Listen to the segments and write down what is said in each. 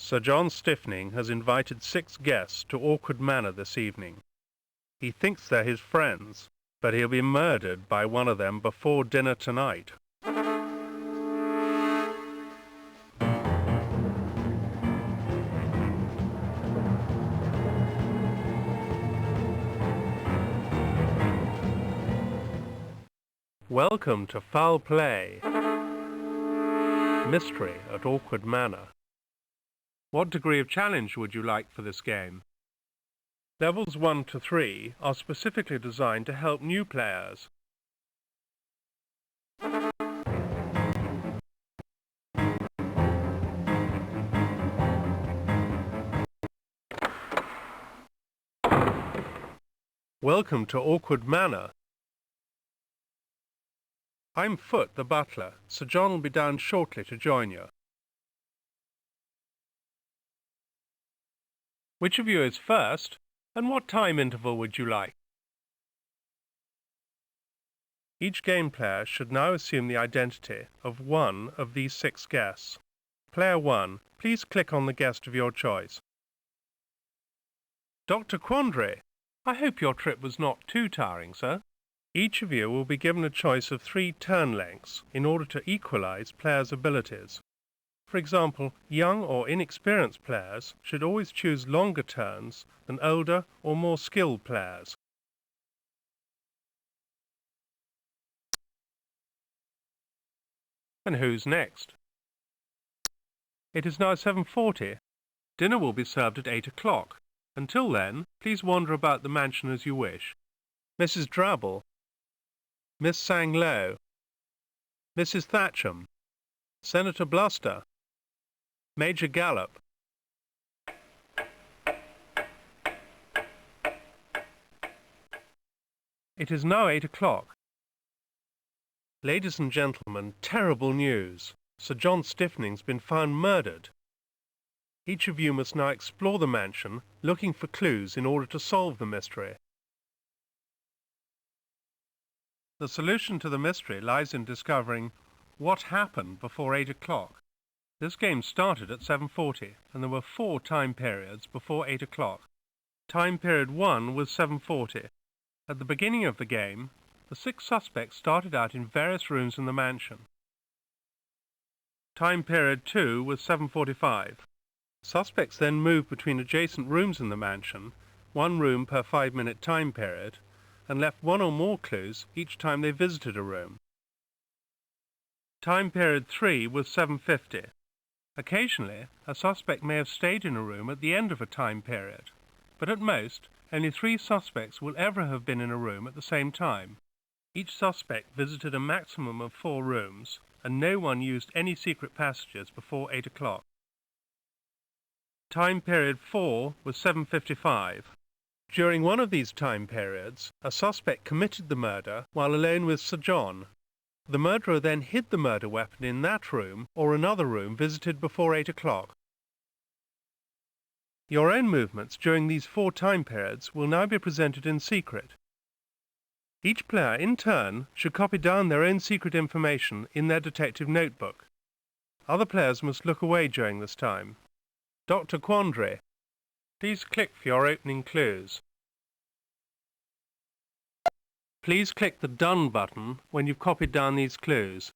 Sir John Stiffening has invited 6 guests to Awkward Manor this evening. He thinks they're his friends, but he'll be murdered by one of them before dinner tonight. Welcome to Foul Play. Mystery at Awkward Manor. What degree of challenge would you like for this game? Levels 1 to 3 are specifically designed to help new players. Welcome to Awkward Manor. I'm Foot, the butler. Sir John will be down shortly to join you. Which of you is first, and what time interval would you like? Each game player should now assume the identity of one of these 6 guests. Player 1, please click on the guest of your choice. Dr. Quandary, I hope your trip was not too tiring, sir. Each of you will be given a choice of 3 turn lengths in order to equalize players' abilities. For example, young or inexperienced players should always choose longer turns than older or more skilled players. And who's next? It is now 7:40. Dinner will be served at 8 o'clock. Until then, please wander about the mansion as you wish. Mrs. Drabble, Miss Sanglow, Mrs. Thatcham, Senator Bluster, Major Gallop. It is now 8 o'clock. Ladies and gentlemen, terrible news. Sir John Stiffening's been found murdered. Each of you must now explore the mansion, looking for clues in order to solve the mystery. The solution to the mystery lies in discovering what happened before 8 o'clock. This game started at 7:40, and there were 4 time periods before 8 o'clock. Time period 1 was 7:40. At the beginning of the game, the 6 suspects started out in various rooms in the mansion. Time period 2 was 7:45. Suspects then moved between adjacent rooms in the mansion, 1 room per 5-minute time period, and left 1 or more clues each time they visited a room. Time period 3 was 7:50. Occasionally, a suspect may have stayed in a room at the end of a time period, but at most, only 3 suspects will ever have been in a room at the same time. Each suspect visited a maximum of 4 rooms, and no one used any secret passages before 8 o'clock. Time period 4 was 7:55. During one of these time periods, a suspect committed the murder while alone with Sir John. The murderer then hid the murder weapon in that room or another room visited before 8 o'clock. Your own movements during these 4 time periods will now be presented in secret. Each player, in turn, should copy down their own secret information in their detective notebook. Other players must look away during this time. Dr. Quandary, please click for your opening clues. Please click the Done button when you've copied down these clues.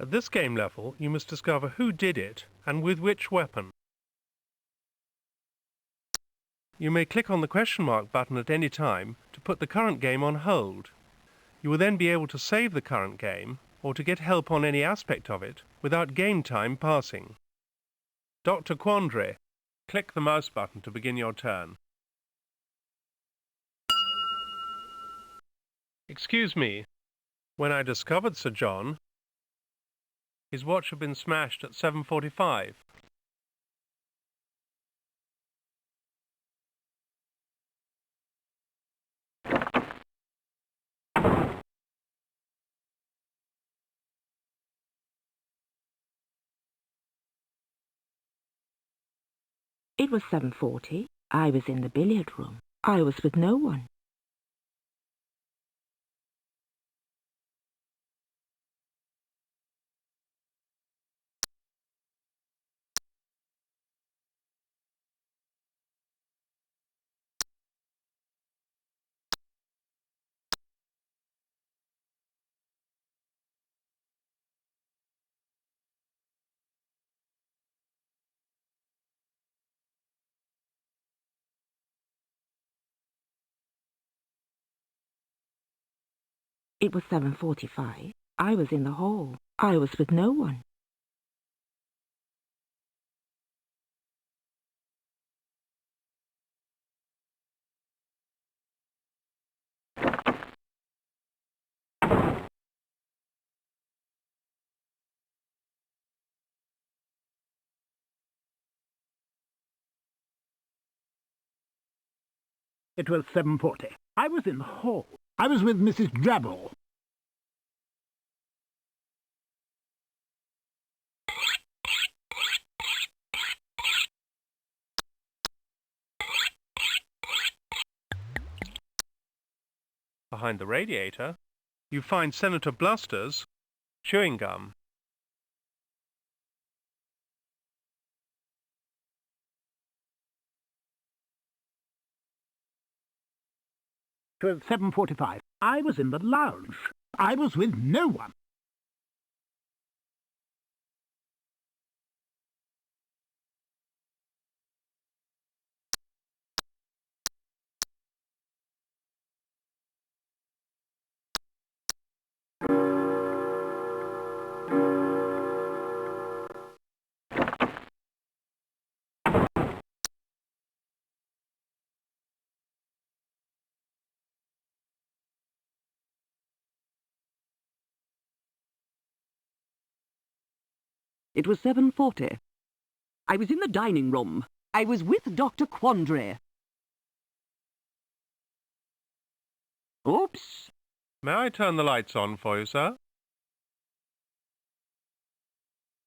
At this game level, you must discover who did it and with which weapon. You may click on the question mark button at any time to put the current game on hold. You will then be able to save the current game or to get help on any aspect of it without game time passing. Dr. Quandary, click the mouse button to begin your turn. Excuse me, when I discovered Sir John, his watch had been smashed at 7:45. It was 7:40. I was in the billiard room. I was with no one. It was 7:45. I was in the hall. I was with no one. It was 7:40. I was in the hall. I was with Mrs. Drabble. Behind the radiator, you find Senator Bluster's chewing gum. It was 7:45. I was in the lounge. I was with no one. It was 7:40. I was in the dining room. I was with Dr. Quandary. Oops. May I turn the lights on for you, sir?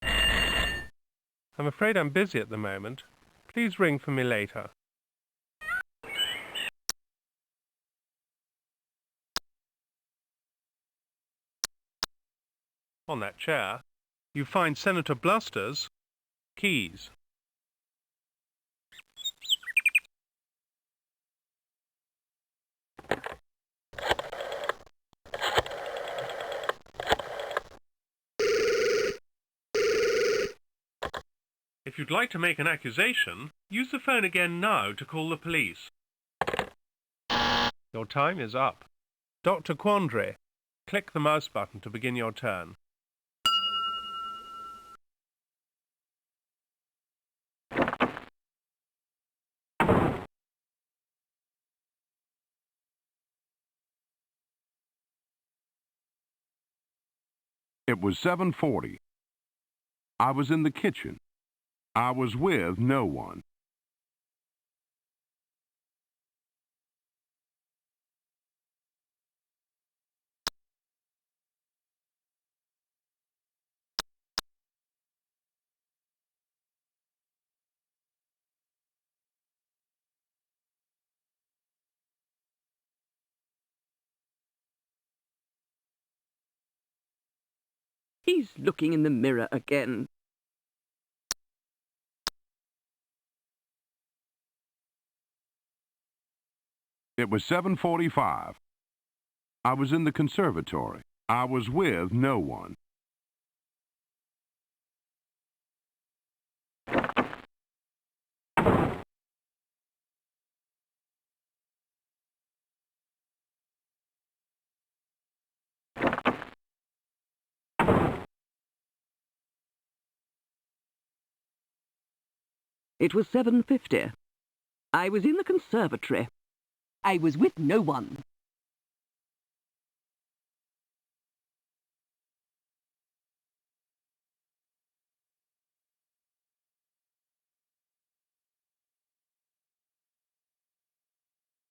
I'm afraid I'm busy at the moment. Please ring for me later. On that chair, you find Senator Bluster's keys. If you'd like to make an accusation, use the phone again now to call the police. Your time is up. Dr. Quandary, click the mouse button to begin your turn. It was 7:40. I was in the kitchen. I was with no one. He's looking in the mirror again. It was 7:45. I was in the conservatory. I was with no one. It was 7:50. I was in the conservatory. I was with no one.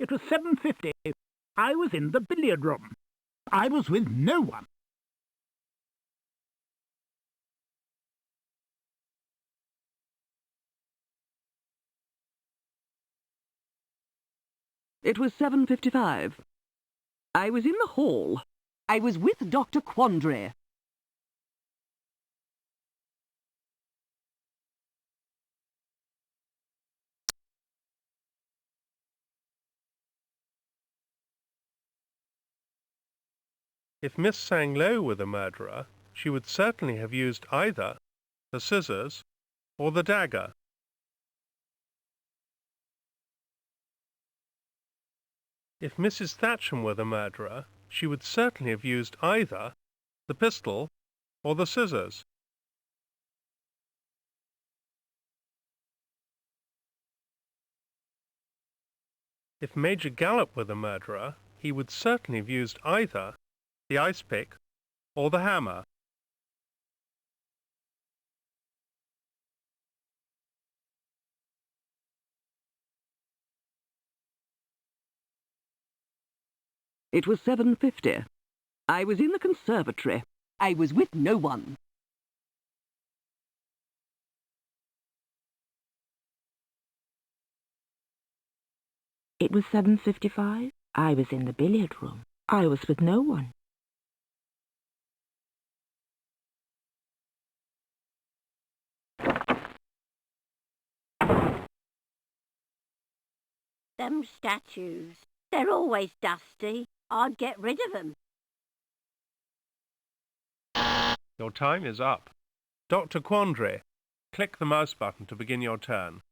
It was 7:50. I was in the billiard room. I was with no one. It was 7:55. I was in the hall. I was with Dr. Quandary. If Miss Sanglo were the murderer, she would certainly have used either the scissors or the dagger. If Mrs. Thatcham were the murderer, she would certainly have used either the pistol or the scissors. If Major Gallop were the murderer, he would certainly have used either the ice pick or the hammer. It was 7:50. I was in the conservatory. I was with no one. It was 7:55. I was in the billiard room. I was with no one. Them statues. They're always dusty. I'd get rid of them. Your time is up. Dr. Quandary, click the mouse button to begin your turn.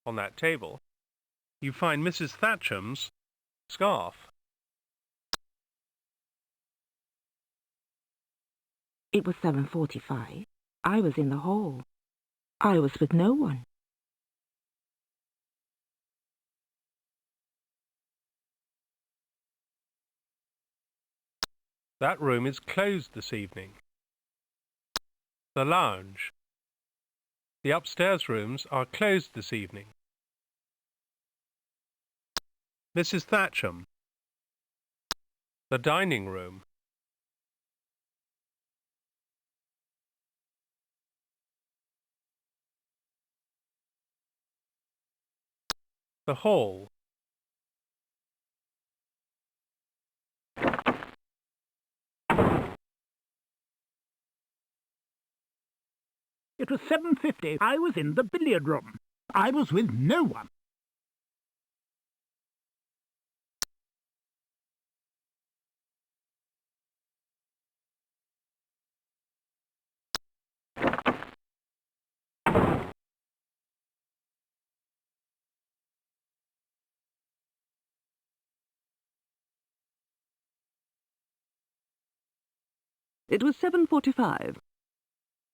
On that table, you find Mrs. Thatcham's scarf. It was 7:45. I was in the hall. I was with no one. That room is closed this evening. The lounge. The upstairs rooms are closed this evening. Mrs. Thatcham. The dining room. The hall. It was 7:50. I was in the billiard room. I was with no one. It was 7:45.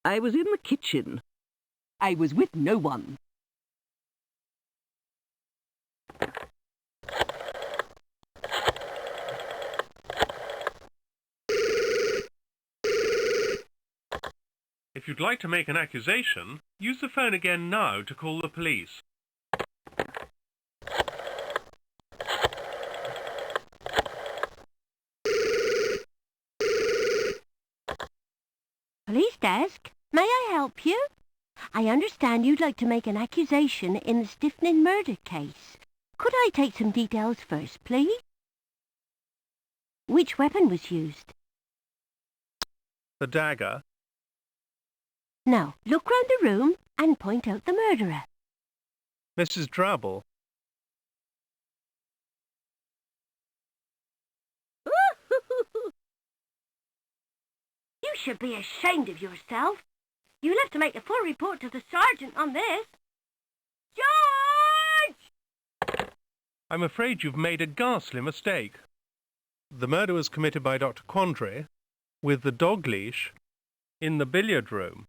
I was in the kitchen. I was with no one. If you'd like to make an accusation, use the phone again now to call the police. Police desk, may I help you? I understand you'd like to make an accusation in the Stiffening murder case. Could I take some details first, please? Which weapon was used? The dagger. Now, look round the room and point out the murderer. Mrs. Drabble. You should be ashamed of yourself. You'll have to make a full report to the sergeant on this. George! I'm afraid you've made a ghastly mistake. The murder was committed by Dr. Quandary with the dog leash in the billiard room.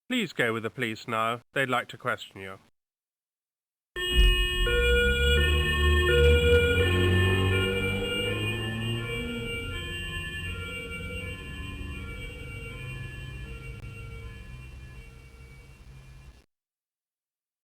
Please go with the police now. They'd like to question you.